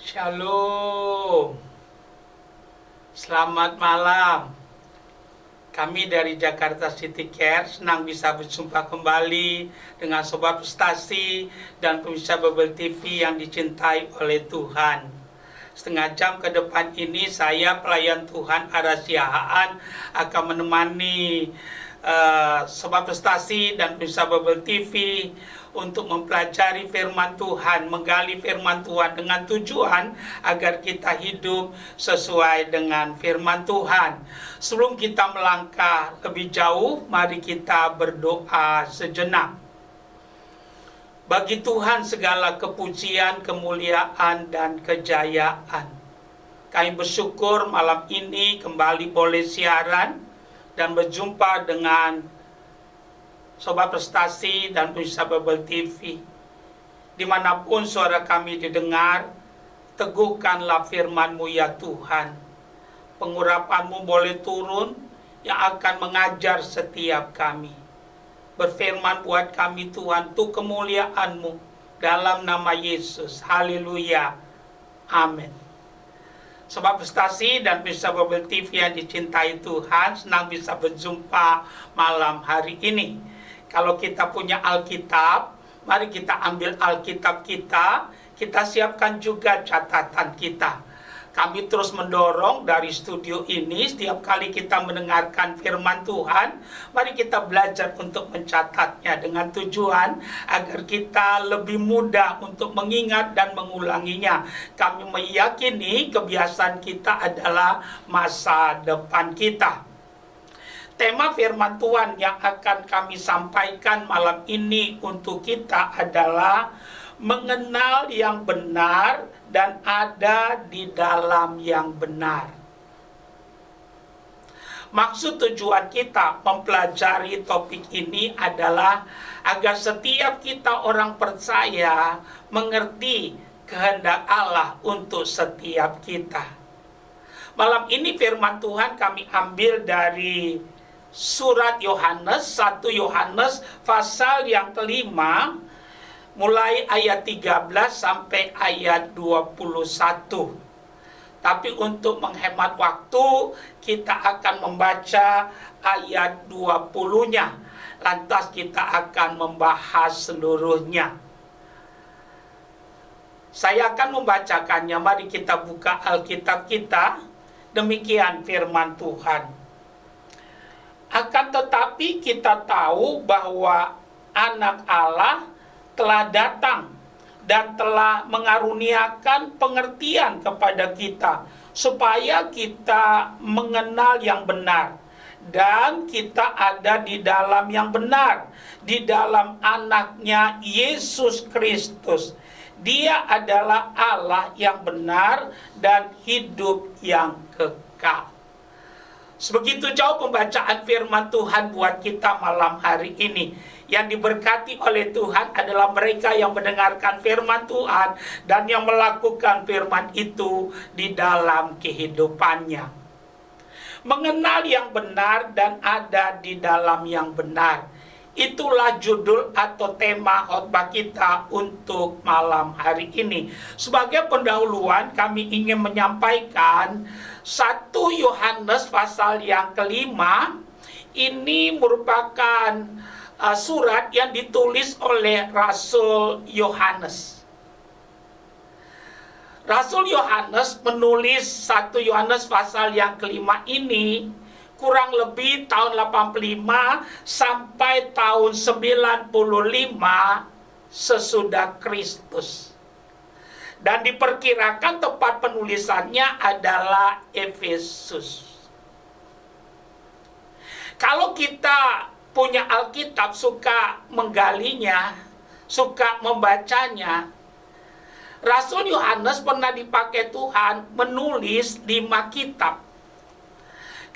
Shalom, selamat malam. Kami dari Jakarta City Care senang bisa berjumpa kembali dengan Sobat Prestasi dan pemirsa Bible TV yang dicintai oleh Tuhan. Setengah jam ke depan ini saya, pelayan Tuhan Arasia Haan, akan menemani Sobat Prestasi dan pemirsa Bible TV untuk mempelajari firman Tuhan, menggali firman Tuhan dengan tujuan agar kita hidup sesuai dengan firman Tuhan. Sebelum kita melangkah lebih jauh, mari kita berdoa sejenak. Bagi Tuhan segala kepujian, kemuliaan, dan kejayaan. Kami bersyukur malam ini kembali boleh siaran dan berjumpa dengan Sobat Prestasi dan pemirsa Bible TV. Dimanapun suara kami didengar, teguhkanlah firman-Mu ya Tuhan. Pengurapan-Mu boleh turun yang akan mengajar setiap kami. Berfirman buat kami Tuhan, untuk kemuliaan-Mu dalam nama Yesus. Haleluya. Amin. Sobat Prestasi dan pemirsa Bible TV yang dicintai Tuhan, senang bisa berjumpa malam hari ini. Kalau kita punya Alkitab, mari kita ambil Alkitab kita siapkan juga catatan kita. Kami terus mendorong dari studio ini, setiap kali kita mendengarkan firman Tuhan, mari kita belajar untuk mencatatnya dengan tujuan agar kita lebih mudah untuk mengingat dan mengulanginya. Kami meyakini kebiasaan kita adalah masa depan kita. Tema firman Tuhan yang akan kami sampaikan malam ini untuk kita adalah mengenal yang benar dan ada di dalam yang benar. Maksud tujuan kita mempelajari topik ini adalah agar setiap kita orang percaya mengerti kehendak Allah untuk setiap kita. Malam ini firman Tuhan kami ambil dari surat Yohanes, 1 Yohanes pasal yang kelima, mulai ayat 13 sampai ayat 21. Tapi untuk menghemat waktu, kita akan membaca ayat 20-nya. Lantas kita akan membahas seluruhnya. Saya akan membacakannya. Mari kita buka Alkitab kita. Demikian firman Tuhan. Akan tetapi kita tahu bahwa anak Allah telah datang dan telah mengaruniakan pengertian kepada kita, supaya kita mengenal yang benar. Dan kita ada di dalam yang benar, di dalam anaknya Yesus Kristus. Dia adalah Allah yang benar dan hidup yang kekal. Sebegitu jauh pembacaan firman Tuhan buat kita malam hari ini. Yang diberkati oleh Tuhan adalah mereka yang mendengarkan firman Tuhan dan yang melakukan firman itu di dalam kehidupannya. Mengenal yang benar dan ada di dalam yang benar. Itulah judul atau tema khotbah kita untuk malam hari ini. Sebagai pendahuluan kami ingin menyampaikan 1 Yohanes pasal yang kelima. Ini merupakan surat yang ditulis oleh Rasul Yohanes. Rasul Yohanes menulis 1 Yohanes pasal yang kelima ini kurang lebih tahun 85 sampai tahun 95 sesudah Kristus. Dan diperkirakan tempat penulisannya adalah Efesus. Kalau kita punya Alkitab, suka menggalinya, suka membacanya, Rasul Yohanes pernah dipakai Tuhan menulis 5 kitab.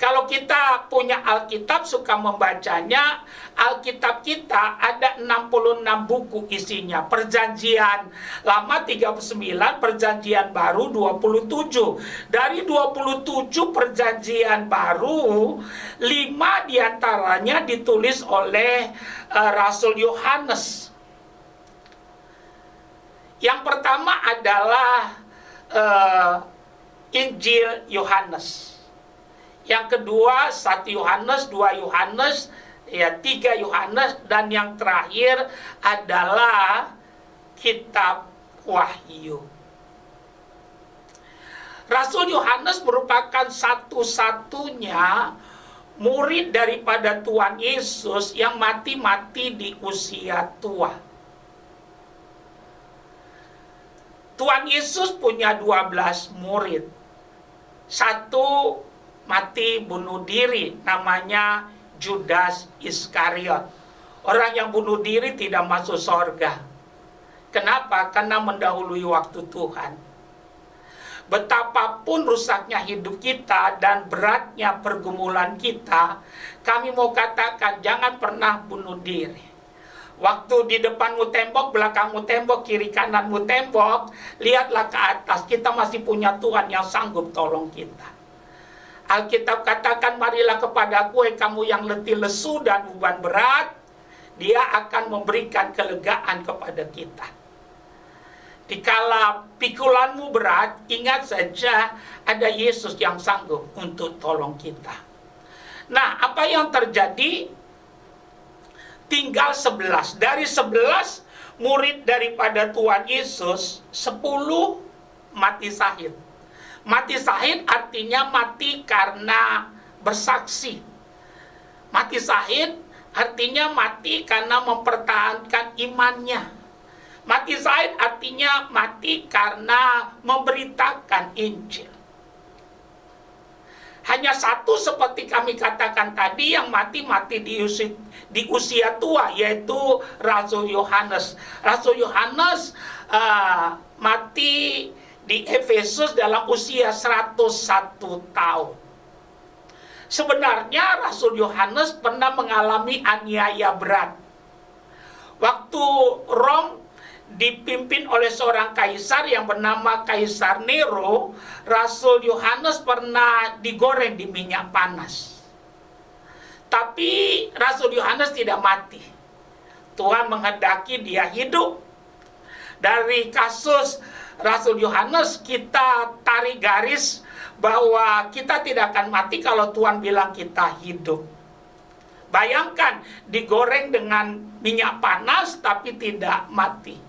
Kalau kita punya Alkitab, suka membacanya, Alkitab kita ada 66 buku isinya. Perjanjian Lama 39, Perjanjian Baru 27. Dari 27 Perjanjian Baru, 5 diantaranya ditulis oleh Rasul Yohanes. Yang pertama adalah Injil Yohanes. Yang kedua 1 Yohanes, 2 Yohanes, ya 3 Yohanes, dan yang terakhir adalah kitab Wahyu. Rasul Yohanes merupakan satu-satunya murid daripada Tuhan Yesus yang mati di usia tua. Tuhan Yesus punya 12 murid. Satu mati bunuh diri, namanya Judas Iskariot. Orang yang bunuh diri tidak masuk surga. Kenapa? Karena mendahului waktu Tuhan. Betapapun rusaknya hidup kita dan beratnya pergumulan kita, kami mau katakan jangan pernah bunuh diri. Waktu di depanmu tembok, belakangmu tembok, kiri kananmu tembok, lihatlah ke atas, kita masih punya Tuhan yang sanggup tolong kita. Alkitab katakan, marilah kepadaku kamu yang letih lesu dan beban berat, Dia akan memberikan kelegaan kepada kita. Dikala pikulanmu berat, ingat saja ada Yesus yang sanggup untuk tolong kita. Nah, apa yang terjadi? Tinggal 11. Dari 11 murid daripada Tuhan Yesus, 10 mati syahid. Mati syahid artinya mati karena bersaksi. Mati syahid artinya mati karena mempertahankan imannya. Mati syahid artinya mati karena memberitakan Injil. Hanya satu seperti kami katakan tadi yang mati di usia tua, yaitu Rasul Yohanes. Rasul Yohanes mati di Efesus dalam usia 101 tahun. Sebenarnya Rasul Yohanes pernah mengalami aniaya berat. Waktu Rom dipimpin oleh seorang kaisar yang bernama Kaisar Nero, Rasul Yohanes pernah digoreng di minyak panas. Tapi Rasul Yohanes tidak mati. Tuhan menghendaki dia hidup. Dari kasus Rasul Yohanes kita tarik garis bahwa kita tidak akan mati kalau Tuhan bilang kita hidup. Bayangkan digoreng dengan minyak panas tapi tidak mati.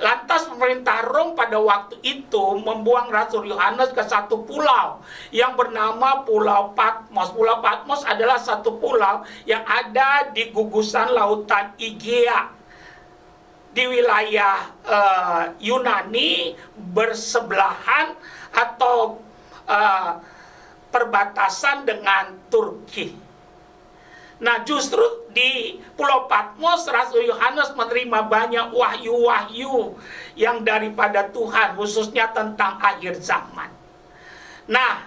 Lantas pemerintah Rom pada waktu itu membuang Rasul Yohanes ke satu pulau yang bernama Pulau Patmos. Pulau Patmos adalah satu pulau yang ada di gugusan lautan Egea di wilayah Yunani, bersebelahan atau perbatasan dengan Turki. Nah, justru di Pulau Patmos, Rasul Yohanes menerima banyak wahyu-wahyu yang daripada Tuhan, khususnya tentang akhir zaman. Nah,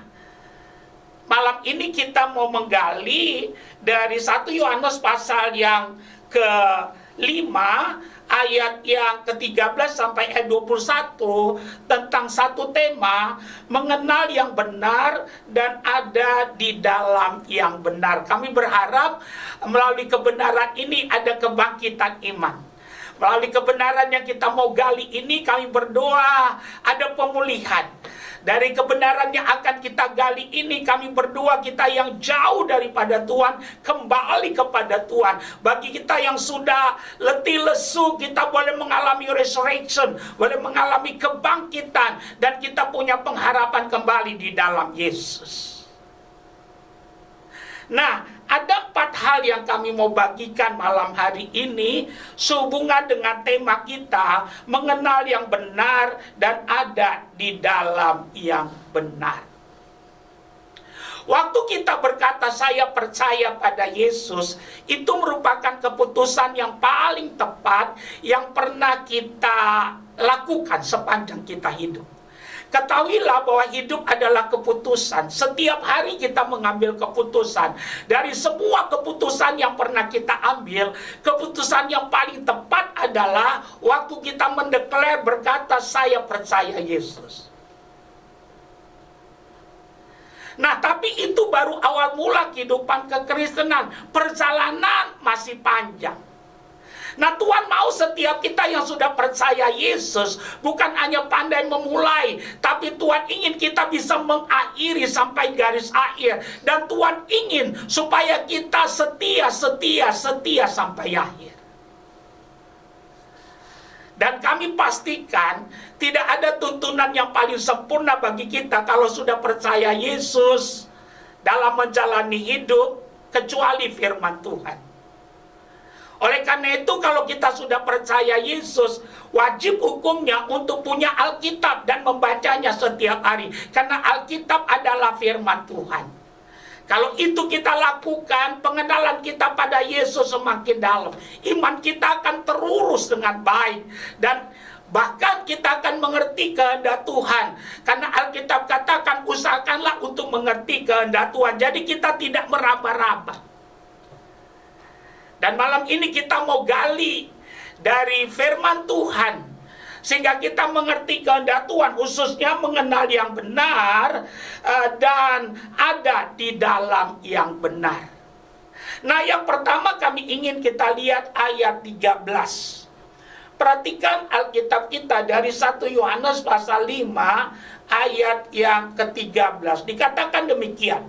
malam ini kita mau menggali dari 1 Yohanes pasal yang ke-5, ayat yang ke-13 sampai ayat 21 tentang satu tema, mengenal yang benar dan ada di dalam yang benar. Kami berharap melalui kebenaran ini ada kebangkitan iman. Melalui kebenaran yang kita mau gali ini, kami berdoa ada pemulihan. Dari kebenaran yang akan kita gali ini, kami berdoa kita yang jauh daripada Tuhan kembali kepada Tuhan. Bagi kita yang sudah letih lesu, kita boleh mengalami resurrection, boleh mengalami kebangkitan, dan kita punya pengharapan kembali di dalam Yesus. Nah, ada 4 hal yang kami mau bagikan malam hari ini sehubungan dengan tema kita, mengenal yang benar dan ada di dalam yang benar. Waktu kita berkata saya percaya pada Yesus, itu merupakan keputusan yang paling tepat yang pernah kita lakukan sepanjang kita hidup. Ketahuilah bahwa hidup adalah keputusan. Setiap hari kita mengambil keputusan. Dari semua keputusan yang pernah kita ambil, keputusan yang paling tepat adalah waktu kita mendeklar berkata saya percaya Yesus. Nah, tapi itu baru awal mula kehidupan kekristenan. Perjalanan masih panjang. Nah, Tuhan mau setiap kita yang sudah percaya Yesus bukan hanya pandai memulai, tapi Tuhan ingin kita bisa mengakhiri sampai garis akhir. Dan Tuhan ingin supaya kita setia sampai akhir. Dan kami pastikan tidak ada tuntunan yang paling sempurna bagi kita kalau sudah percaya Yesus dalam menjalani hidup kecuali firman Tuhan. Oleh karena itu, kalau kita sudah percaya Yesus, wajib hukumnya untuk punya Alkitab dan membacanya setiap hari. Karena Alkitab adalah firman Tuhan. Kalau itu kita lakukan, pengenalan kita pada Yesus semakin dalam. Iman kita akan terurus dengan baik. Dan bahkan kita akan mengerti kehendak Tuhan. Karena Alkitab katakan, usahakanlah untuk mengerti kehendak Tuhan. Jadi kita tidak meraba-raba. Dan malam ini kita mau gali dari firman Tuhan, sehingga kita mengerti kehendak Tuhan, khususnya mengenal yang benar dan ada di dalam yang benar. Nah, yang pertama kami ingin kita lihat ayat 13. Perhatikan Alkitab kita dari 1 Yohanes pasal 5 ayat yang ke-13. Dikatakan demikian.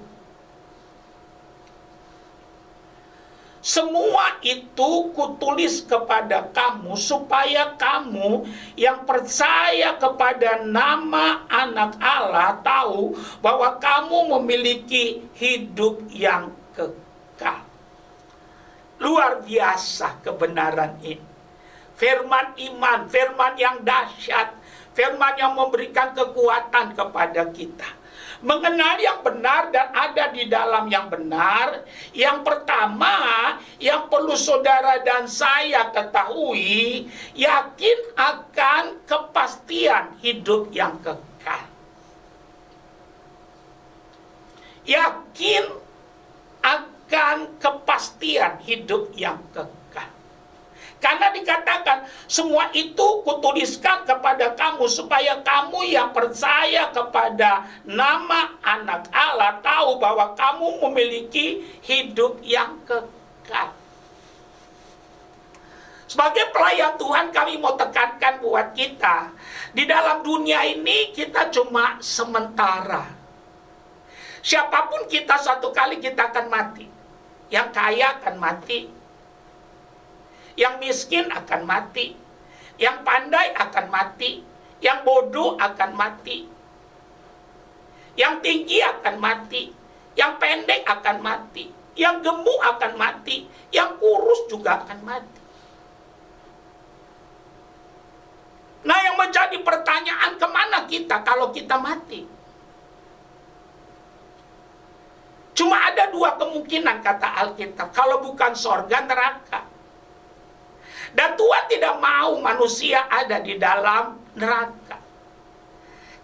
Semua itu kutulis kepada kamu supaya kamu yang percaya kepada nama Anak Allah tahu bahwa kamu memiliki hidup yang kekal. Luar biasa kebenaran ini. Firman iman, firman yang dahsyat, firman yang memberikan kekuatan kepada kita. Mengenal yang benar dan ada di dalam yang benar. Yang pertama yang perlu saudara dan saya ketahui, yakin akan kepastian hidup yang kekal. Yakin akan kepastian hidup yang kekal. Karena dikatakan, semua itu kutuliskan kepada kamu supaya kamu yang percaya kepada nama Anak Allah tahu bahwa kamu memiliki hidup yang kekal. Sebagai pelayan Tuhan, kami mau tekankan buat kita, di dalam dunia ini kita cuma sementara. Siapapun kita, satu kali kita akan mati. Yang kaya akan mati, yang miskin akan mati, yang pandai akan mati, yang bodoh akan mati, yang tinggi akan mati, yang pendek akan mati, yang gemuk akan mati, yang kurus juga akan mati. Nah, yang menjadi pertanyaan, kemana kita kalau kita mati? Cuma ada dua kemungkinan kata Alkitab, kalau bukan sorga, neraka. Dan Tuhan tidak mau manusia ada di dalam neraka.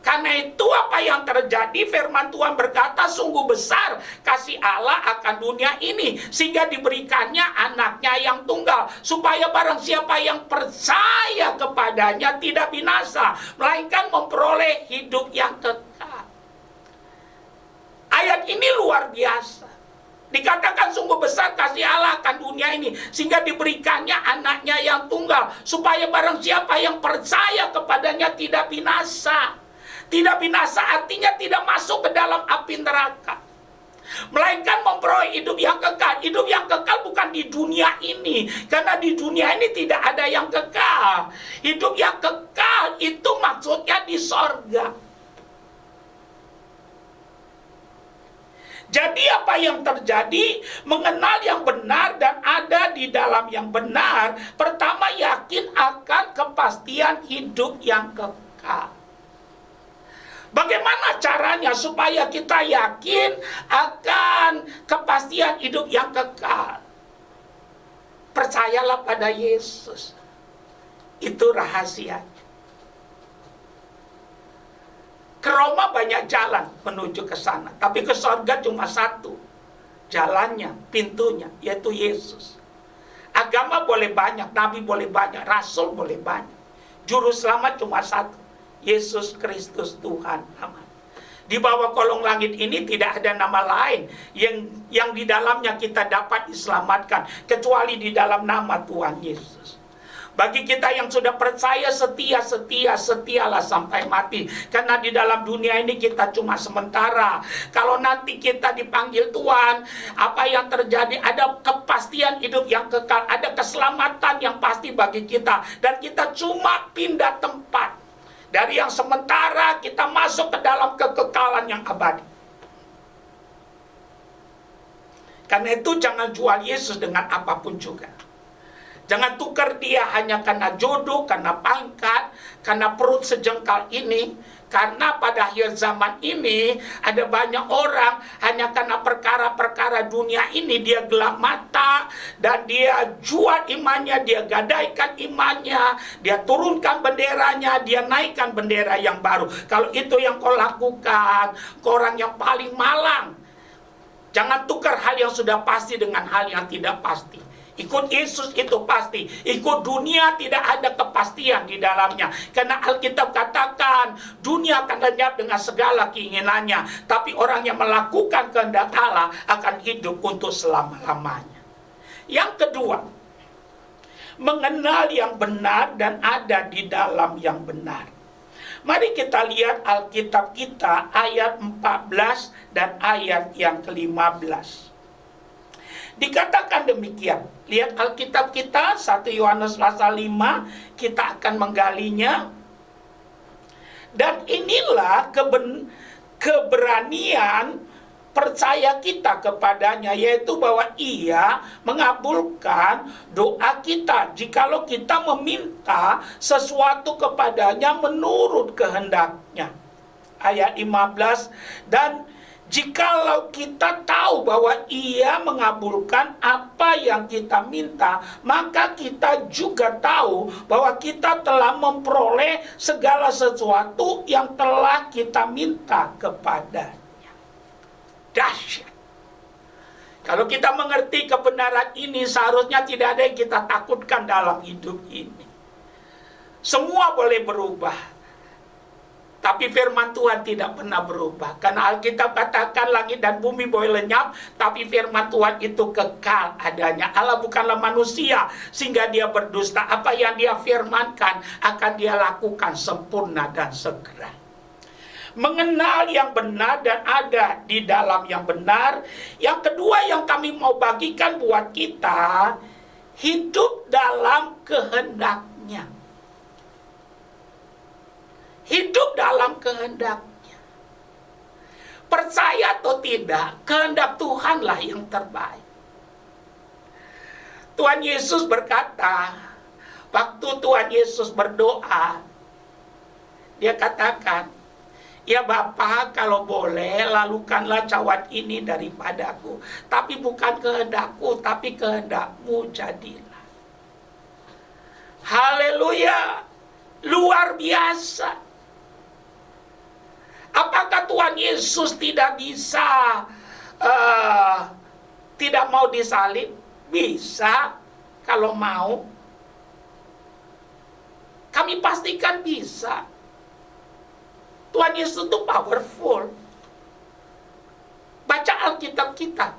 Karena itu apa yang terjadi, firman Tuhan berkata, sungguh besar kasih Allah akan dunia ini, sehingga diberikannya anaknya yang tunggal, supaya barang siapa yang percaya kepadanya tidak binasa, melainkan memperoleh hidup yang kekal. Ayat ini luar biasa. Dikatakan sungguh besar kasih Allah akan dunia ini, sehingga diberikannya anaknya yang tunggal, supaya barang siapa yang percaya kepadanya tidak binasa. Tidak binasa artinya tidak masuk ke dalam api neraka, melainkan memperoleh hidup yang kekal. Hidup yang kekal bukan di dunia ini, karena di dunia ini tidak ada yang kekal. Hidup yang kekal itu maksudnya di sorga. Jadi apa yang terjadi? Mengenal yang benar dan ada di dalam yang benar. Pertama, yakin akan kepastian hidup yang kekal. Bagaimana caranya supaya kita yakin akan kepastian hidup yang kekal? Percayalah pada Yesus. Itu rahasianya. Ke Roma banyak jalan menuju ke sana, tapi ke sorga cuma satu jalannya, pintunya, yaitu Yesus. Agama boleh banyak, nabi boleh banyak, rasul boleh banyak, juru selamat cuma satu, Yesus Kristus Tuhan. Amin. Di bawah kolong langit ini tidak ada nama lain yang di dalamnya kita dapat diselamatkan kecuali di dalam nama Tuhan Yesus. Bagi kita yang sudah percaya, setialah sampai mati. Karena di dalam dunia ini kita cuma sementara. Kalau nanti kita dipanggil Tuhan, apa yang terjadi? Ada kepastian hidup yang kekal, ada keselamatan yang pasti bagi kita. Dan kita cuma pindah tempat. Dari yang sementara kita masuk ke dalam kekekalan yang abadi. Karena itu jangan jual Yesus dengan apapun juga. Jangan tukar dia hanya karena jodoh, karena pangkat, karena perut sejengkal ini. Karena pada akhir zaman ini ada banyak orang hanya karena perkara-perkara dunia ini dia gelap mata dan dia jual imannya, dia gadaikan imannya, dia turunkan benderanya, dia naikkan bendera yang baru. Kalau itu yang kau lakukan, kau orang yang paling malang. Jangan tukar hal yang sudah pasti dengan hal yang tidak pasti. Ikut Yesus itu pasti. Ikut dunia tidak ada kepastian di dalamnya. Karena Alkitab katakan dunia akan lenyap dengan segala keinginannya. Tapi orang yang melakukan kehendak Allah akan hidup untuk selama-lamanya. Yang kedua, mengenal yang benar dan ada di dalam yang benar. Mari kita lihat Alkitab kita ayat 14 dan ayat yang ke-15. Dikatakan demikian. Lihat Alkitab kita 1 Yohanes pasal 5, kita akan menggalinya. Dan inilah keberanian percaya kita kepadanya, yaitu bahwa ia mengabulkan doa kita jikalau kita meminta sesuatu kepadanya menurut kehendaknya. Ayat 15, dan jikalau kita tahu bahwa ia mengabulkan apa yang kita minta, maka kita juga tahu bahwa kita telah memperoleh segala sesuatu yang telah kita minta kepadanya. Dahsyat. Kalau kita mengerti kebenaran ini, seharusnya tidak ada yang kita takutkan dalam hidup ini. Semua boleh berubah. Tapi firman Tuhan tidak pernah berubah. Karena Alkitab katakan langit dan bumi boleh lenyap, tapi firman Tuhan itu kekal adanya. Allah bukanlah manusia sehingga dia berdusta. Apa yang dia firmankan akan dia lakukan sempurna dan segera. Mengenal yang benar dan ada di dalam yang benar. Yang kedua yang kami mau bagikan buat kita, hidup dalam kehendaknya. Hidup dalam kehendaknya. Percaya atau tidak, kehendak Tuhanlah yang terbaik. Tuhan Yesus berkata, waktu Tuhan Yesus berdoa, dia katakan, ya Bapa, kalau boleh lalukanlah cawan ini daripadaku. Tapi bukan kehendakku, tapi kehendakmu jadilah. Haleluya. Luar biasa. Apakah Tuhan Yesus tidak bisa tidak mau disalib? Bisa, kalau mau. Kami pastikan bisa. Tuhan Yesus itu powerful. Baca Alkitab kita.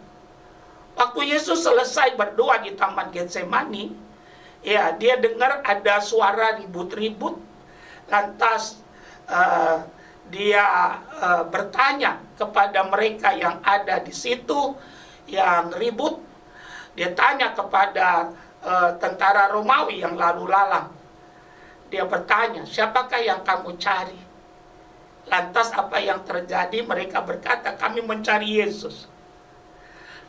Waktu Yesus selesai berdoa di Taman Getsemani, ya, dia dengar ada suara ribut-ribut. Lantas dia bertanya kepada mereka yang ada di situ yang ribut. Dia tanya kepada tentara Romawi yang lalu lalang. Dia bertanya, siapakah yang kamu cari? Lantas apa yang terjadi? Mereka berkata, kami mencari Yesus.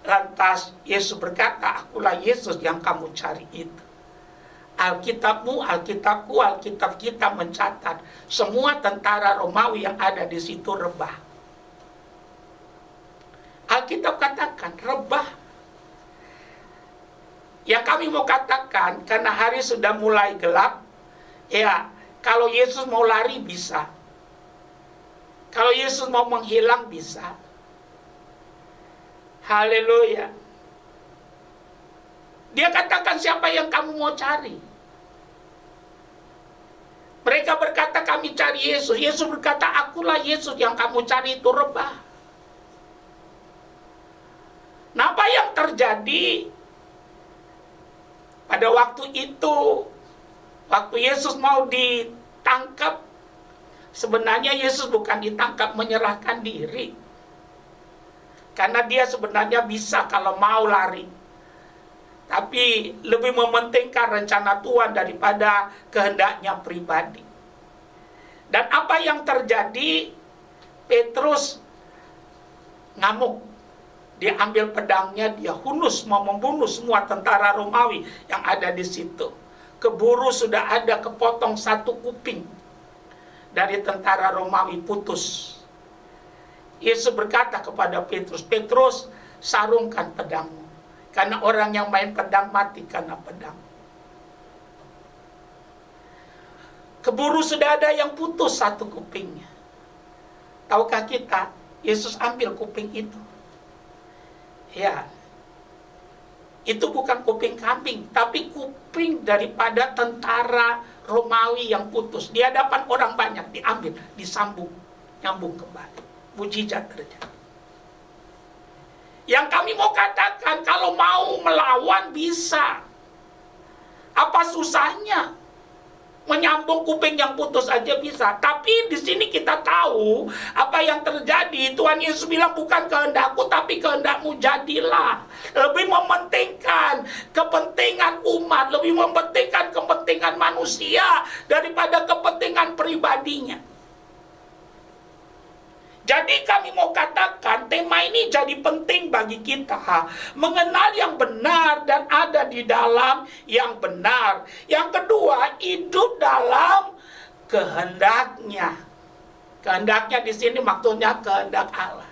Lantas Yesus berkata, akulah Yesus yang kamu cari itu. Alkitabmu, Alkitabku, Alkitab kita mencatat semua tentara Romawi yang ada di situ rebah. Alkitab katakan rebah. Yang kami mau katakan, karena hari sudah mulai gelap, ya, kalau Yesus mau lari bisa. Kalau Yesus mau menghilang bisa. Haleluya. Dia katakan, siapa yang kamu mau cari? Mereka berkata, kami cari Yesus. Yesus berkata, akulah Yesus yang kamu cari itu rebah. Nah, apa yang terjadi pada waktu itu, waktu Yesus mau ditangkap, sebenarnya Yesus bukan ditangkap, menyerahkan diri. Karena dia sebenarnya bisa kalau mau lari. Tapi lebih mementingkan rencana Tuhan daripada kehendaknya pribadi. Dan apa yang terjadi? Petrus ngamuk. Dia ambil pedangnya, dia hunus, mau membunuh semua tentara Romawi yang ada di situ. Keburu sudah ada kepotong satu kuping dari tentara Romawi, putus. Yesus berkata kepada Petrus, Petrus, sarungkan pedangmu. Karena orang yang main pedang mati karena pedang. Keburu sudah ada yang putus satu kupingnya. Tahukah kita, Yesus ambil kuping itu. Ya, itu bukan kuping kambing, tapi kuping daripada tentara Romawi yang putus. Di hadapan orang banyak diambil, disambung, nyambung kembali. Mujizat terjadi. Yang kami mau katakan, kalau mau melawan bisa. Apa susahnya? Menyambung kuping yang putus aja bisa. Tapi di sini kita tahu apa yang terjadi. Tuhan Yesus bilang, bukan kehendakku tapi kehendakmu jadilah. Lebih mementingkan kepentingan umat, lebih mementingkan kepentingan manusia daripada kepentingan pribadinya. Jadi kami mau katakan, tema ini jadi penting bagi kita. Mengenal yang benar dan ada di dalam yang benar. Yang kedua, hidup dalam kehendaknya. Kehendaknya di sini maksudnya kehendak Allah.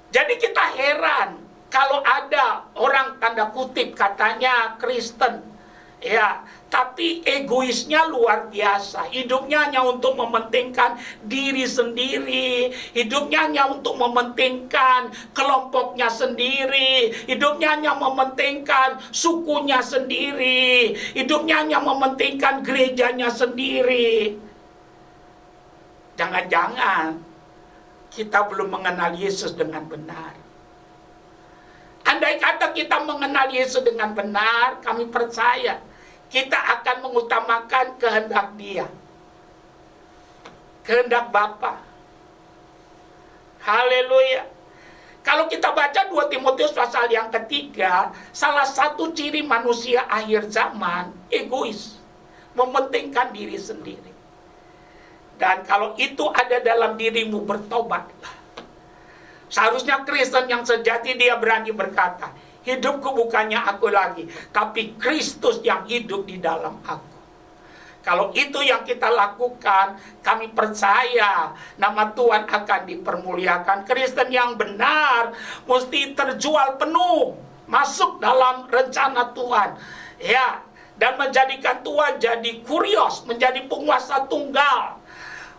Jadi kita heran kalau ada orang tanda kutip katanya Kristen. Ya, tapi egoisnya luar biasa. Hidupnya hanya untuk mementingkan diri sendiri. Hidupnya hanya untuk mementingkan kelompoknya sendiri. Hidupnya hanya mementingkan sukunya sendiri. Hidupnya hanya mementingkan gerejanya sendiri. Jangan-jangan kita belum mengenal Yesus dengan benar. Andai kata kita mengenal Yesus dengan benar, kami percaya kita akan mengutamakan kehendak Dia, kehendak Bapa. Haleluya. Kalau kita baca 2 Timotius pasal yang ketiga, salah satu ciri manusia akhir zaman, egois, mementingkan diri sendiri. Dan kalau itu ada dalam dirimu, bertobatlah. Seharusnya Kristen yang sejati dia berani berkata, hidupku bukannya aku lagi, tapi Kristus yang hidup di dalam aku. Kalau itu yang kita lakukan, kami percaya nama Tuhan akan dipermuliakan. Kristen yang benar mesti terjual penuh, masuk dalam rencana Tuhan. Ya, dan menjadikan Tuhan jadi kurios, menjadi penguasa tunggal.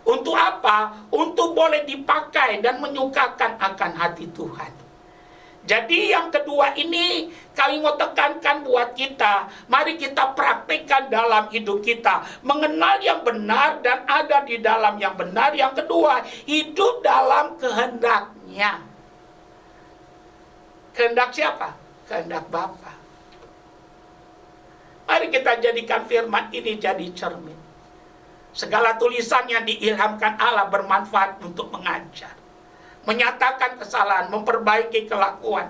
Untuk apa? Untuk boleh dipakai dan menyukakan akan hati Tuhan. Jadi yang kedua ini kami mau tekankan buat kita. Mari kita praktikkan dalam hidup kita. Mengenal yang benar dan ada di dalam yang benar. Yang kedua, hidup dalam kehendaknya. Kehendak siapa? Kehendak Bapa. Mari kita jadikan firman ini jadi cermin. Segala tulisan yang diilhamkan Allah bermanfaat untuk mengajar, menyatakan kesalahan, memperbaiki kelakuan,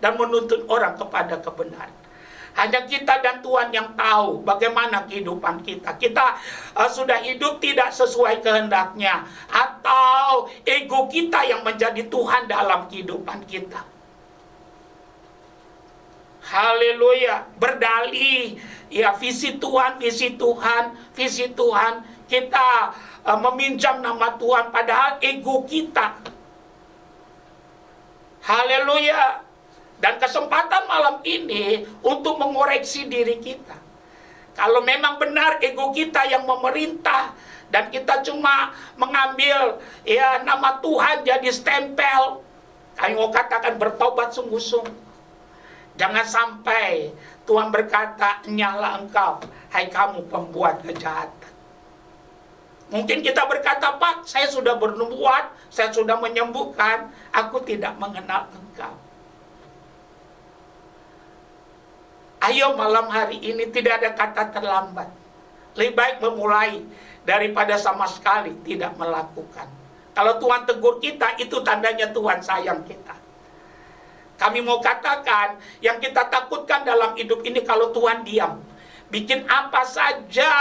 dan menuntun orang kepada kebenaran. Hanya kita dan Tuhan yang tahu bagaimana kehidupan kita. Kita sudah hidup tidak sesuai kehendaknya, atau ego kita yang menjadi Tuhan dalam kehidupan kita. Haleluya. Berdalih, ya, visi Tuhan, visi Tuhan, visi Tuhan. Kita meminjam nama Tuhan, padahal ego kita. Haleluya. Dan kesempatan malam ini untuk mengoreksi diri kita. Kalau memang benar ego kita yang memerintah, dan kita cuma mengambil ya nama Tuhan jadi stempel, kami mau katakan bertobat sungguh-sungguh. Jangan sampai Tuhan berkata, nyala engkau, hai kamu pembuat kejahatan. Mungkin kita berkata, Pak, saya sudah bernubuat, saya sudah menyembuhkan, aku tidak mengenal Engkau. Ayo malam hari ini tidak ada kata terlambat. Lebih baik memulai daripada sama sekali tidak melakukan. Kalau Tuhan tegur kita, itu tandanya Tuhan sayang kita. Kami mau katakan, yang kita takutkan dalam hidup ini kalau Tuhan diam. Bikin apa saja,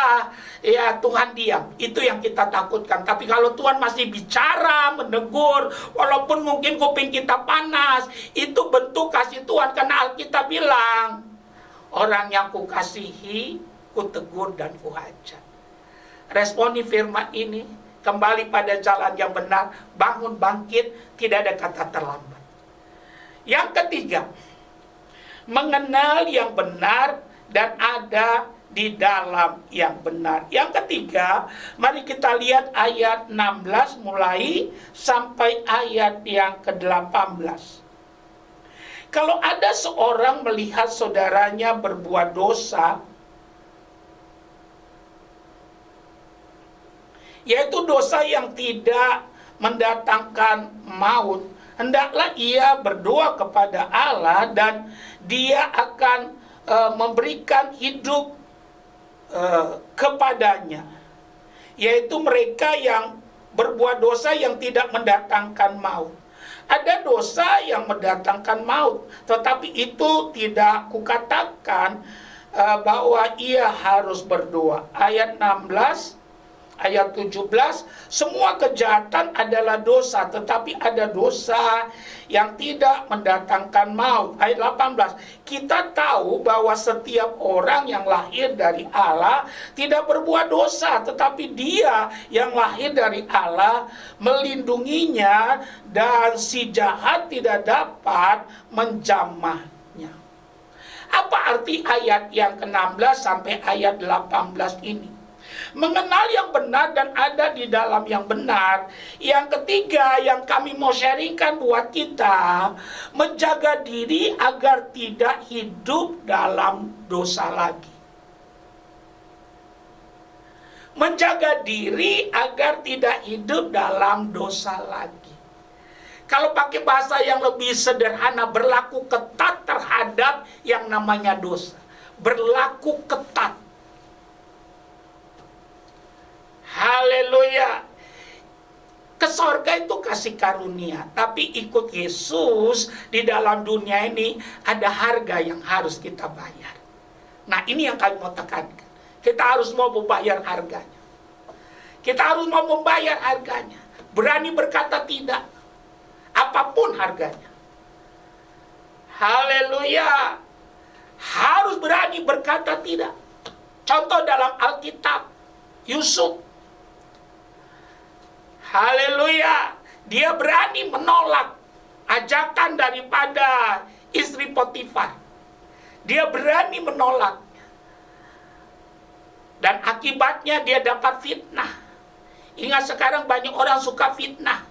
ya Tuhan diam. Itu yang kita takutkan. Tapi kalau Tuhan masih bicara, menegur, walaupun mungkin kuping kita panas, itu bentuk kasih Tuhan. Karena Alkitab bilang, orang yang kukasihi, kutegur dan kuajar. Responi firman ini, kembali pada jalan yang benar, bangun bangkit, tidak ada kata terlambat. Yang ketiga, mengenal yang benar dan ada di dalam yang benar. Yang ketiga, mari kita lihat ayat 16 mulai sampai ayat yang ke-18. Kalau ada seorang melihat saudaranya berbuat dosa, yaitu dosa yang tidak mendatangkan maut, hendaklah ia berdoa kepada Allah dan dia akan memberikan hidup kepadanya, yaitu mereka yang berbuat dosa yang tidak mendatangkan maut. Ada dosa yang mendatangkan maut, tetapi itu tidak kukatakan bahwa ia harus berdoa. Ayat 16, ayat 17, semua kejahatan adalah dosa, tetapi ada dosa yang tidak mendatangkan maut. Ayat 18, kita tahu bahwa setiap orang yang lahir dari Allah tidak berbuat dosa, tetapi Dia yang lahir dari Allah melindunginya dan si jahat tidak dapat menjamahnya. Apa arti ayat yang ke-16 sampai ayat 18 ini? Mengenal yang benar dan ada di dalam yang benar. Yang ketiga yang kami mau sharingkan buat kita, menjaga diri agar tidak hidup dalam dosa lagi. Menjaga diri agar tidak hidup dalam dosa lagi. Kalau pakai bahasa yang lebih sederhana, berlaku ketat terhadap yang namanya dosa. Berlaku ketat. Haleluya. Ke sorga itu kasih karunia, tapi ikut Yesus di dalam dunia ini ada harga yang harus kita bayar. Nah, ini yang kami mau tekankan. Kita harus mau membayar harganya. Kita harus mau membayar harganya. Berani berkata tidak, apapun harganya. Haleluya. Harus berani berkata tidak. Contoh dalam Alkitab, Yusuf. Haleluya, dia berani menolak ajakan daripada istri Potifar. Dia berani menolak. Dan akibatnya dia dapat fitnah. Ingat sekarang banyak orang suka fitnah.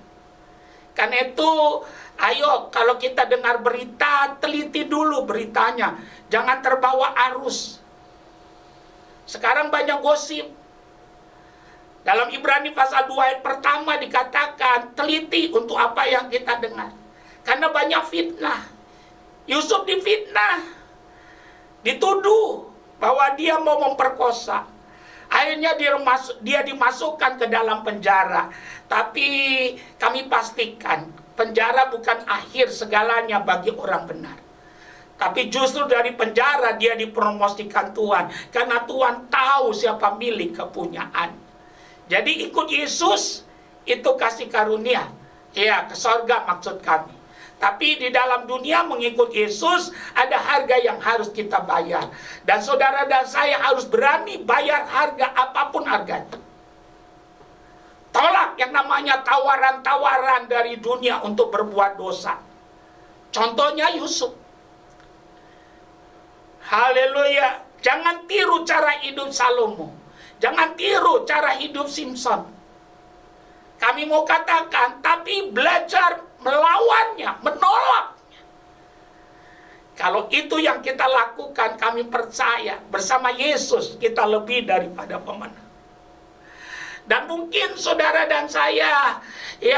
Karena itu, ayo kalau kita dengar berita, teliti dulu beritanya. Jangan terbawa arus. Sekarang banyak gosip. Dalam Ibrani pasal 2 ayat pertama dikatakan, teliti untuk apa yang kita dengar. Karena banyak fitnah. Yusuf difitnah. Dituduh bahwa dia mau memperkosa. Akhirnya dia dimasukkan ke dalam penjara. Tapi kami pastikan, penjara bukan akhir segalanya bagi orang benar. Tapi justru dari penjara dia dipromosikan Tuhan. Karena Tuhan tahu siapa milik kepunyaan. Jadi ikut Yesus itu kasih karunia. Ya, ke sorga maksud kami. Tapi di dalam dunia mengikut Yesus ada harga yang harus kita bayar. Dan saudara dan saya harus berani bayar harga apapun harganya. Tolak yang namanya tawaran-tawaran dari dunia untuk berbuat dosa. Contohnya Yusuf. Haleluya. Jangan tiru cara hidup Salomo. Jangan tiru cara hidup Simpson. Kami mau katakan, tapi belajar melawannya, menolaknya. Kalau itu yang kita lakukan, kami percaya bersama Yesus kita lebih daripada pemenang. Dan mungkin saudara dan saya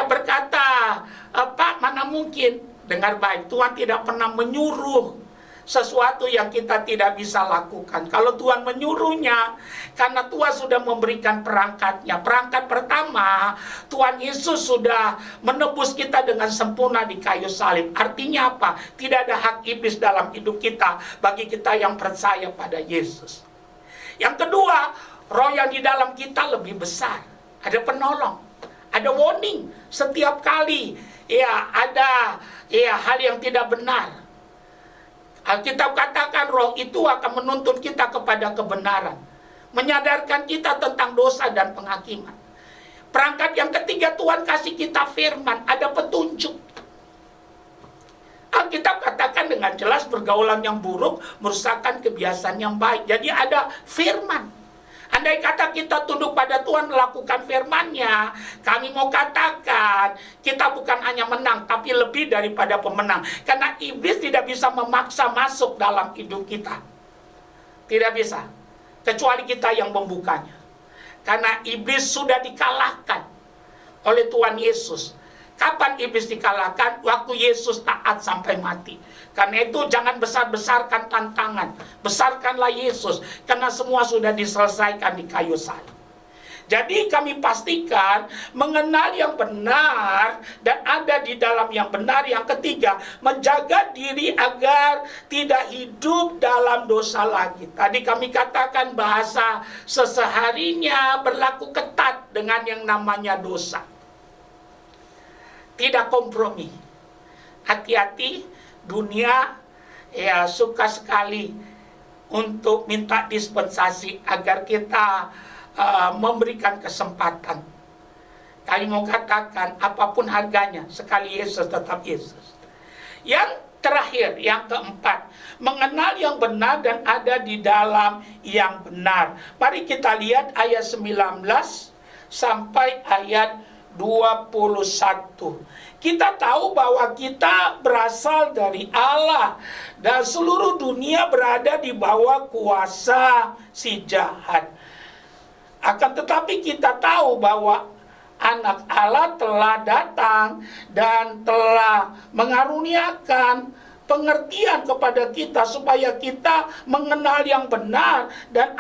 berkata, Pak, mana mungkin? Dengar baik, Tuhan tidak pernah menyuruh sesuatu yang kita tidak bisa lakukan. Kalau Tuhan menyuruhnya, karena Tuhan sudah memberikan perangkatnya. Perangkat pertama, Tuhan Yesus sudah menebus kita dengan sempurna di kayu salib. Artinya apa? Tidak ada hak iblis dalam hidup kita bagi kita yang percaya pada Yesus. Yang kedua, roh yang di dalam kita lebih besar. Ada penolong, ada warning setiap kali ada hal yang tidak benar. Alkitab katakan roh itu akan menuntun kita kepada kebenaran, menyadarkan kita tentang dosa dan penghakiman. Perangkat yang ketiga, Tuhan kasih kita firman, ada petunjuk. Alkitab katakan dengan jelas pergaulan yang buruk merusakkan kebiasaan yang baik. Jadi ada firman. Andai kata kita tunduk pada Tuhan melakukan firman-Nya, kami mau katakan kita bukan hanya menang, tapi lebih daripada pemenang. Karena iblis tidak bisa memaksa masuk dalam hidup kita. Tidak bisa. Kecuali kita yang membukanya. Karena iblis sudah dikalahkan oleh Tuhan Yesus. Kapan iblis dikalahkan? Waktu Yesus taat sampai mati. Karena itu jangan besar-besarkan tantangan. Besarkanlah Yesus. Karena semua sudah diselesaikan di kayu salib. Jadi kami pastikan mengenal yang benar dan ada di dalam yang benar. Yang ketiga, menjaga diri agar tidak hidup dalam dosa lagi. Tadi kami katakan bahasa seseharinya berlaku ketat dengan yang namanya dosa. Tidak kompromi. Hati-hati, dunia suka sekali untuk minta dispensasi agar kita memberikan kesempatan. Kami mau katakan apapun harganya, sekali Yesus tetap Yesus. Yang terakhir, yang keempat, mengenal yang benar dan ada di dalam yang benar. Mari kita lihat ayat 19 sampai ayat 21. Kita tahu bahwa kita berasal dari Allah dan seluruh dunia berada di bawah kuasa si jahat. Akan tetapi kita tahu bahwa anak Allah telah datang dan telah mengaruniakan pengertian kepada kita supaya kita mengenal yang benar dan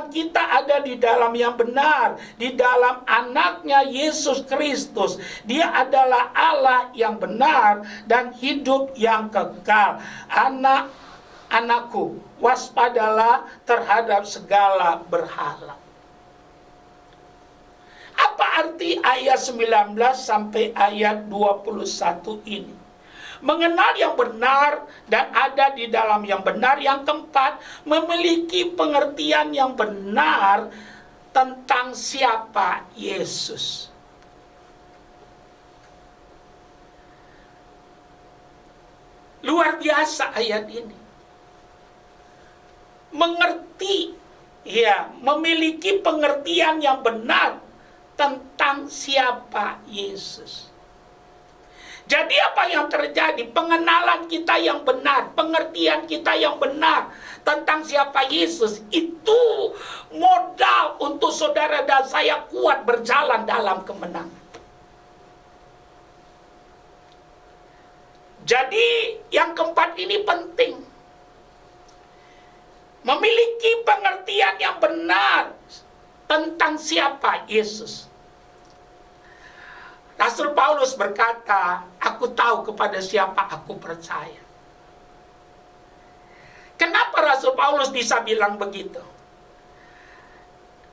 kita ada di dalam yang benar, di dalam anaknya Yesus Kristus. Dia adalah Allah yang benar dan hidup yang kekal. Anak-anakku, waspadalah terhadap segala berhala. Apa arti ayat 19 sampai ayat 21 ini? Mengenal yang benar dan ada di dalam yang benar. Yang keempat, memiliki pengertian yang benar tentang siapa Yesus. Luar biasa ayat ini. Mengerti, memiliki pengertian yang benar tentang siapa Yesus. Jadi apa yang terjadi? Pengenalan kita yang benar, pengertian kita yang benar tentang siapa Yesus, itu modal untuk saudara dan saya kuat berjalan dalam kemenangan. Jadi yang keempat ini penting. Memiliki pengertian yang benar tentang siapa Yesus. Rasul Paulus berkata, aku tahu kepada siapa aku percaya. Kenapa Rasul Paulus bisa bilang begitu?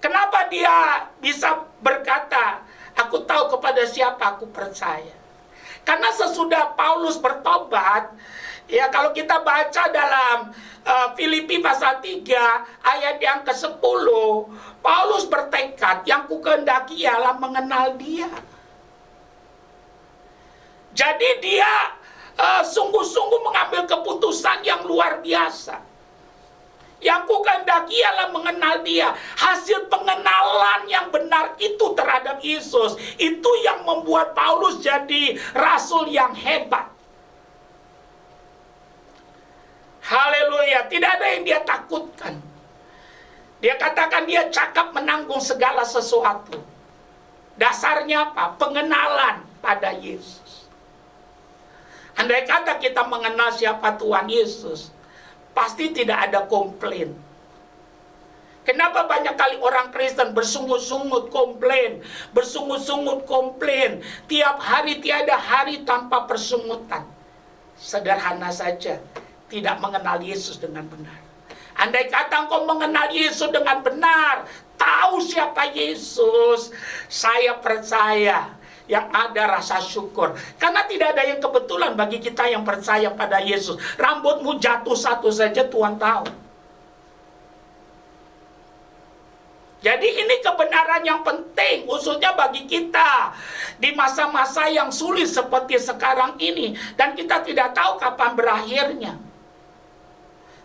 Kenapa dia bisa berkata, aku tahu kepada siapa aku percaya? Karena sesudah Paulus bertobat, kalau kita baca dalam Filipi pasal 3 ayat yang ke-10, Paulus bertekad, yang kukehendaki ialah mengenal dia. Jadi dia sungguh-sungguh mengambil keputusan yang luar biasa. Yang kukehendaki ialah mengenal dia. Hasil pengenalan yang benar itu terhadap Yesus, itu yang membuat Paulus jadi rasul yang hebat. Haleluya, tidak ada yang dia takutkan. Dia katakan dia cakap menanggung segala sesuatu. Dasarnya apa? Pengenalan pada Yesus. Andai kata kita mengenal siapa Tuhan Yesus, pasti tidak ada komplain. Kenapa banyak kali orang Kristen bersungut-sungut komplain, bersungut-sungut komplain, tiap hari tiada hari tanpa persungutan? Sederhana saja, tidak mengenal Yesus dengan benar. Andai kata engkau mengenal Yesus dengan benar, tahu siapa Yesus, saya percaya yang ada rasa syukur. Karena tidak ada yang kebetulan bagi kita yang percaya pada Yesus. Rambutmu jatuh satu saja Tuhan tahu. Jadi ini kebenaran yang penting, khususnya bagi kita di masa-masa yang sulit seperti sekarang ini. Dan kita tidak tahu kapan berakhirnya.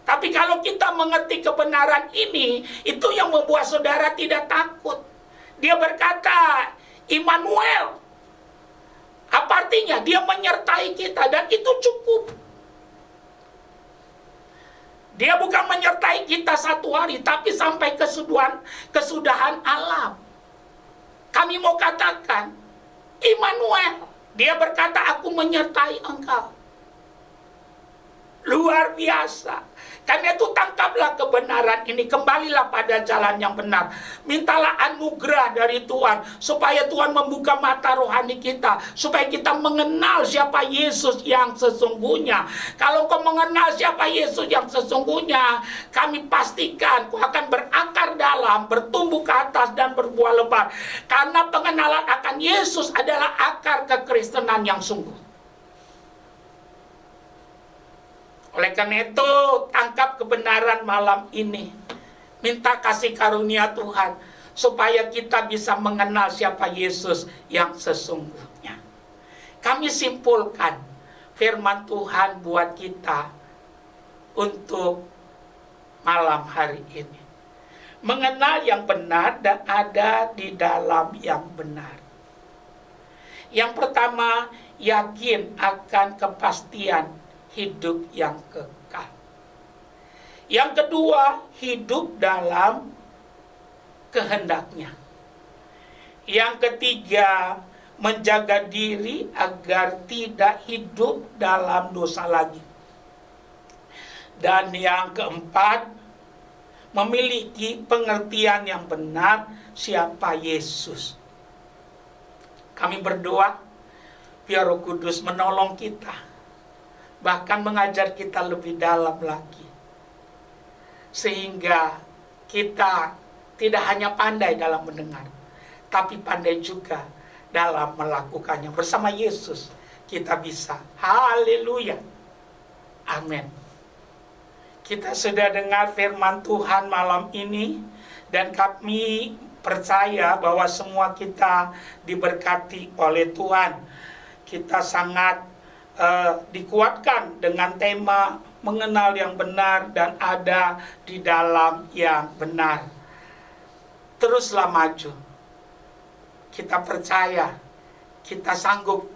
Tapi kalau kita mengerti kebenaran ini, itu yang membuat saudara tidak takut. Dia berkata, Immanuel. Apa artinya? Dia menyertai kita dan itu cukup. Dia bukan menyertai kita satu hari, tapi sampai kesudahan alam. Kami mau katakan, Immanuel. Dia berkata, aku menyertai engkau. Luar biasa. Karena itu tangkaplah kebenaran ini, kembalilah pada jalan yang benar. Mintalah anugerah dari Tuhan, supaya Tuhan membuka mata rohani kita, supaya kita mengenal siapa Yesus yang sesungguhnya. Kalau kau mengenal siapa Yesus yang sesungguhnya, kami pastikan kau akan berakar dalam, bertumbuh ke atas dan berbuah lebat. Karena pengenalan akan Yesus adalah akar kekristenan yang sungguh. Oleh karena itu, tangkap kebenaran malam ini. Minta kasih karunia Tuhan, supaya kita bisa mengenal siapa Yesus yang sesungguhnya. Kami simpulkan firman Tuhan buat kita untuk malam hari ini. Mengenal yang benar dan ada di dalam yang benar. Yang pertama, yakin akan kepastian hidup yang kekal. Yang kedua, hidup dalam kehendaknya. Yang ketiga, menjaga diri agar tidak hidup dalam dosa lagi. Dan yang keempat, memiliki pengertian yang benar siapa Yesus. Kami berdoa, biar Roh Kudus menolong kita, bahkan mengajar kita lebih dalam lagi, sehingga kita tidak hanya pandai dalam mendengar, tapi pandai juga dalam melakukannya. Bersama Yesus kita bisa. Haleluya. Amin. Kita sudah dengar firman Tuhan malam ini, dan kami percaya bahwa semua kita diberkati oleh Tuhan. Kita sangat dikuatkan dengan tema mengenal yang benar dan ada di dalam yang benar. Teruslah maju. Kita percaya kita sanggup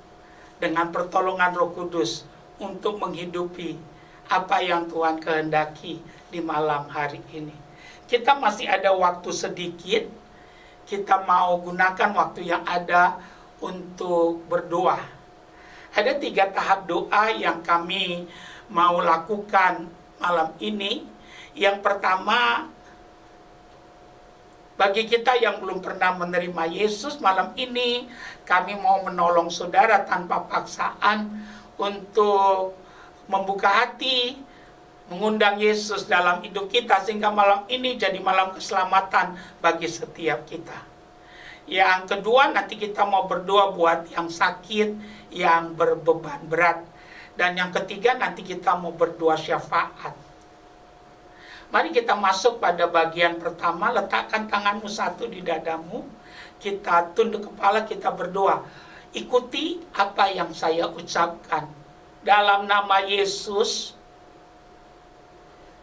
dengan pertolongan Roh Kudus untuk menghidupi apa yang Tuhan kehendaki di malam hari ini. Kita masih ada waktu sedikit. Kita mau gunakan waktu yang ada untuk berdoa. Ada 3 tahap doa yang kami mau lakukan malam ini. Yang pertama, bagi kita yang belum pernah menerima Yesus, malam ini kami mau menolong saudara tanpa paksaan untuk membuka hati, mengundang Yesus dalam hidup kita, sehingga malam ini jadi malam keselamatan bagi setiap kita. Yang kedua, nanti kita mau berdoa buat yang sakit, yang berbeban berat. Dan yang ketiga, nanti kita mau berdoa syafaat. Mari kita masuk pada bagian pertama. Letakkan tanganmu satu di dadamu. Kita tunduk kepala, kita berdoa. Ikuti apa yang saya ucapkan. Dalam nama Yesus,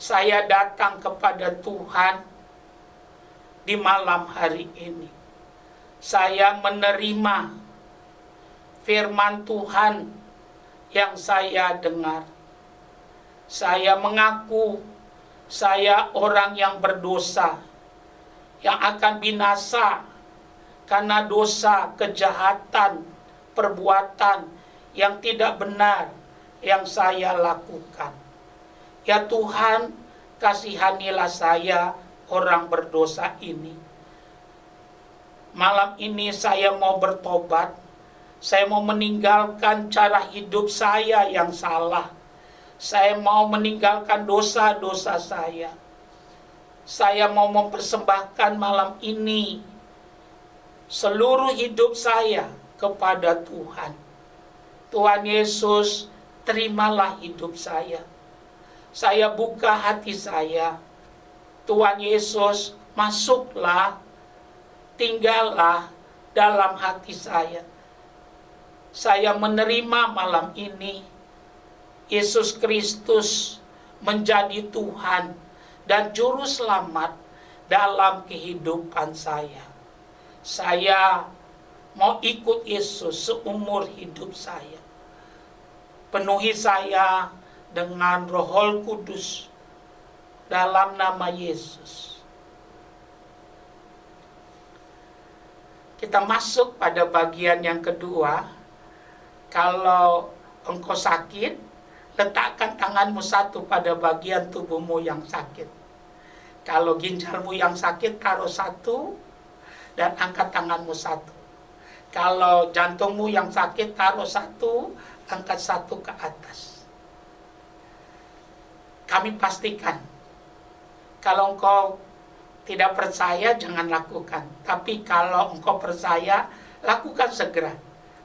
saya datang kepada Tuhan di malam hari ini. Saya menerima firman Tuhan yang saya dengar. Saya mengaku saya orang yang berdosa. yang akan binasa karena dosa, kejahatan, perbuatan yang tidak benar yang saya lakukan. Ya Tuhan, kasihanilah saya, orang berdosa ini. Malam ini saya mau bertobat. Saya mau meninggalkan cara hidup saya yang salah. Saya mau meninggalkan dosa-dosa saya. Saya mau mempersembahkan malam ini seluruh hidup saya kepada Tuhan. Tuhan Yesus, terimalah hidup saya. Saya buka hati saya. Tuhan Yesus, masuklah, tinggallah dalam hati saya. Saya menerima malam ini Yesus Kristus menjadi Tuhan dan Juru Selamat dalam kehidupan saya. Saya mau ikut Yesus seumur hidup saya. Penuhi saya dengan Roh Kudus dalam nama Yesus. Kita masuk pada bagian yang kedua. Kalau engkau sakit, letakkan tanganmu satu pada bagian tubuhmu yang sakit. Kalau ginjalmu yang sakit, taruh satu dan angkat tanganmu satu. Kalau jantungmu yang sakit, taruh satu, angkat satu ke atas. Kami pastikan, kalau engkau tidak percaya, jangan lakukan. Tapi kalau engkau percaya, lakukan segera.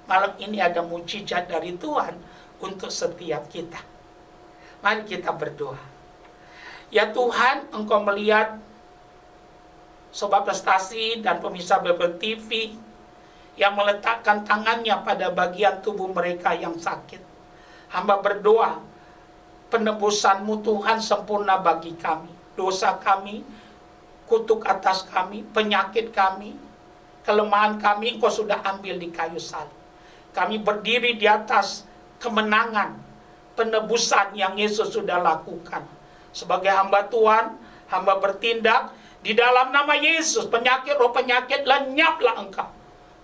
Malam ini ada mujizat dari Tuhan untuk setiap kita. Mari kita berdoa. Ya Tuhan, Engkau melihat Sobat Prestasi dan pemirsa Bible TV yang meletakkan tangannya pada bagian tubuh mereka yang sakit. Hamba berdoa, penebusan-Mu Tuhan sempurna bagi kami. Dosa kami, kutuk atas kami, penyakit kami, kelemahan kami Engkau sudah ambil di kayu salib. Kami berdiri di atas kemenangan, penebusan yang Yesus sudah lakukan. Sebagai hamba Tuhan, hamba bertindak di dalam nama Yesus. Penyakit, roh penyakit, lenyaplah engkau.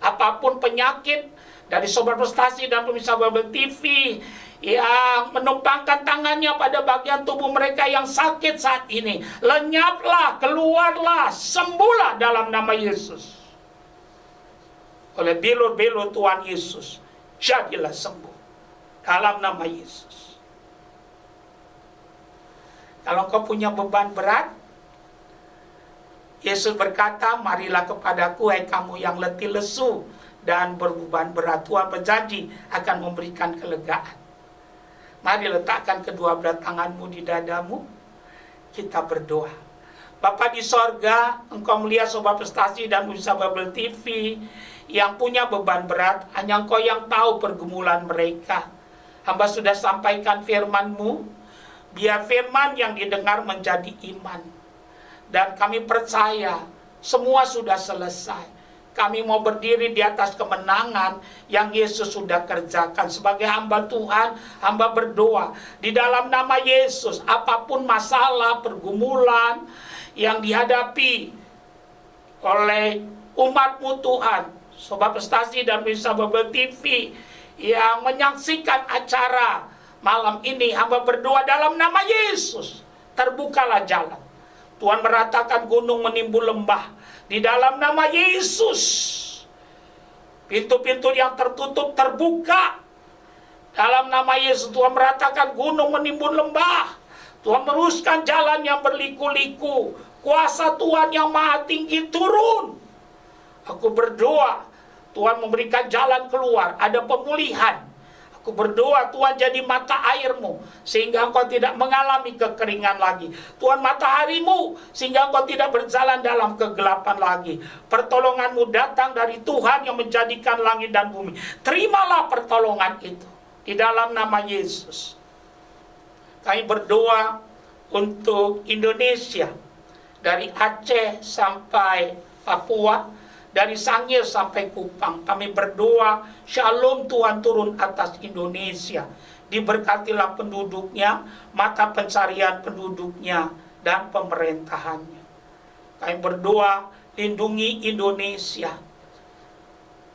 Apapun penyakit dari Sobat Prestasi dan pemirsa Bible TV yang menumpangkan tangannya pada bagian tubuh mereka yang sakit saat ini, lenyaplah, keluarlah, sembuhlah dalam nama Yesus. Oleh bilur-bilur Tuhan Yesus, jadilah sembuh dalam nama Yesus. Kalau engkau punya beban berat, Yesus berkata, marilah kepadaku hai kamu yang letih lesu dan berbeban berat. Tuhan berjanji akan memberikan kelegaan. Mari letakkan kedua belah tanganmu di dadamu. Kita berdoa. Bapa di sorga, Engkau melihat Sobat Prestasi dan pemirsa Bible TV yang punya beban berat, hanya Engkau yang tahu pergumulan mereka. Hamba sudah sampaikan firman-Mu, biar firman yang didengar menjadi iman. Dan kami percaya semua sudah selesai. Kami mau berdiri di atas kemenangan yang Yesus sudah kerjakan. Sebagai hamba Tuhan, hamba berdoa di dalam nama Yesus, apapun masalah, pergumulan yang dihadapi oleh umat-Mu Tuhan, Sobat Prestasi dan pemirsa Bible TV yang menyaksikan acara malam ini, hamba berdoa dalam nama Yesus, terbukalah jalan. Tuhan meratakan gunung menimbul lembah di dalam nama Yesus. Pintu-pintu yang tertutup terbuka dalam nama Yesus. Tuhan meratakan gunung menimbul lembah. Tuhan meruskan jalan yang berliku-liku. Kuasa Tuhan yang maha tinggi turun. Aku berdoa Tuhan memberikan jalan keluar, ada pemulihan. Aku berdoa Tuhan jadi mata airmu, sehingga engkau tidak mengalami kekeringan lagi. Tuhan mataharimu, sehingga engkau tidak berjalan dalam kegelapan lagi. Pertolonganmu datang dari Tuhan yang menjadikan langit dan bumi. Terimalah pertolongan itu di dalam nama Yesus. Kami berdoa untuk Indonesia, dari Aceh sampai Papua, dari Sangir sampai Kupang. Kami berdoa, shalom Tuhan turun atas Indonesia. Diberkatilah penduduknya, mata pencarian penduduknya, dan pemerintahannya. Kami berdoa, lindungi Indonesia.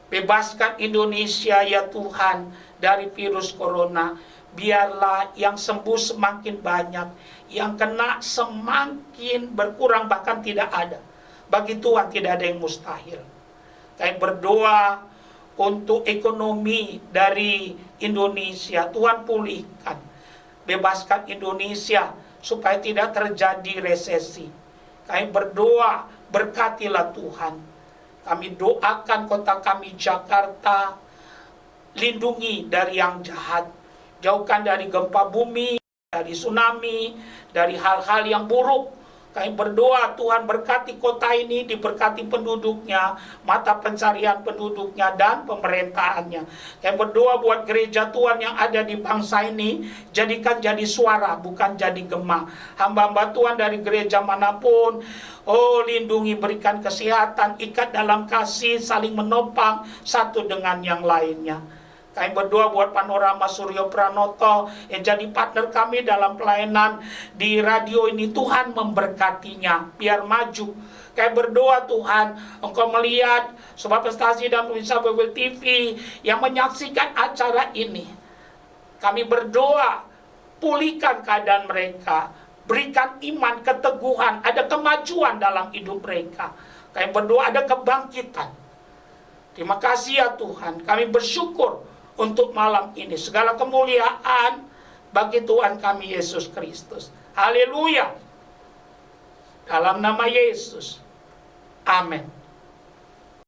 Bebaskan Indonesia ya Tuhan dari virus corona. Biarlah yang sembuh semakin banyak, yang kena semakin berkurang bahkan tidak ada. Bagi Tuhan tidak ada yang mustahil. Kami berdoa untuk ekonomi dari Indonesia. Tuhan pulihkan, bebaskan Indonesia supaya tidak terjadi resesi. Kami berdoa, berkatilah Tuhan. Kami doakan kota kami Jakarta, lindungi dari yang jahat, jauhkan dari gempa bumi, dari tsunami, dari hal-hal yang buruk. Kami berdoa Tuhan berkati kota ini, diberkati penduduknya, mata pencarian penduduknya, dan pemerintahannya. Kami berdoa buat gereja Tuhan yang ada di bangsa ini, jadikan jadi suara, bukan jadi gema. Hamba-hamba Tuhan dari gereja manapun, oh lindungi, berikan kesehatan, ikat dalam kasih, saling menopang satu dengan yang lainnya. Kami berdoa buat Panorama Suryo Pranoto yang jadi partner kami dalam pelayanan di radio ini. Tuhan memberkatinya, biar maju. Kami berdoa Tuhan, Engkau melihat Sobat Prestasi dan pemirsa Bible TV yang menyaksikan acara ini. Kami berdoa, pulihkan keadaan mereka, berikan iman, keteguhan, ada kemajuan dalam hidup mereka. Kami berdoa ada kebangkitan. Terima kasih ya Tuhan, kami bersyukur untuk malam ini. Segala kemuliaan bagi Tuhan kami Yesus Kristus. Haleluya. Dalam nama Yesus. Amin.